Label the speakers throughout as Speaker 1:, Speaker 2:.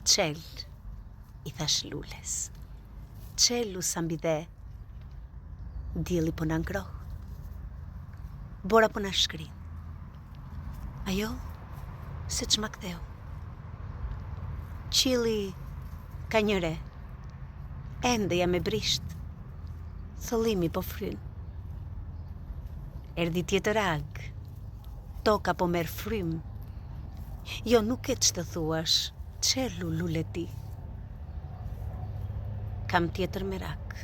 Speaker 1: Qel, i thash lules. Qelu sa mbi dhe. Dielli po na ngroh. Bora po na shkrin. Ajo, se që ma ktheu. Qili ka një re. Ende jam e brisht. Thëllimi po fryn. Erdi tjetër ag. Toka po merr frym. Jo, nuk e që të thuash. Qelu lule ti. Kam tjetër merak.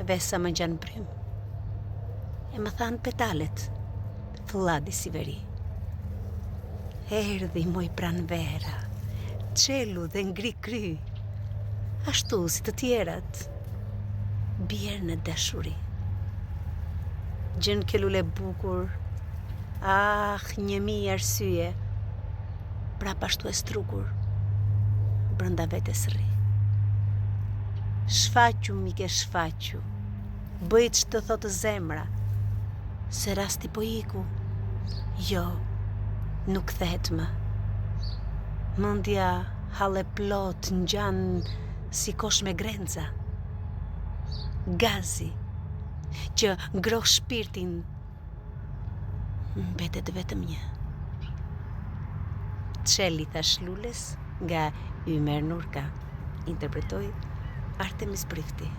Speaker 1: Vesa më gjanë brym. E më thanë petalet. Vladi si veri. Erdi moj pran vera. Qelu dhe ngri kry. Ashtu si të tjerat. Bjerë në dashuri. Gjën ke lule bukur. Ah, 1000 arsye. Prap ashtu e strukur. Brënda vetes rri. Shfaqu mi ke shfaqu. Bëj që të thotë zemra. Se rasti po iku. Jo, nuk thehet më. Mendja hale plot ngjan si kosh me grenca. Gazi që ngroh shpirtin. Mbetet vetëm një. Qeli thash lules nga Ymer Nurka. Interpretoi Artemis Prifti.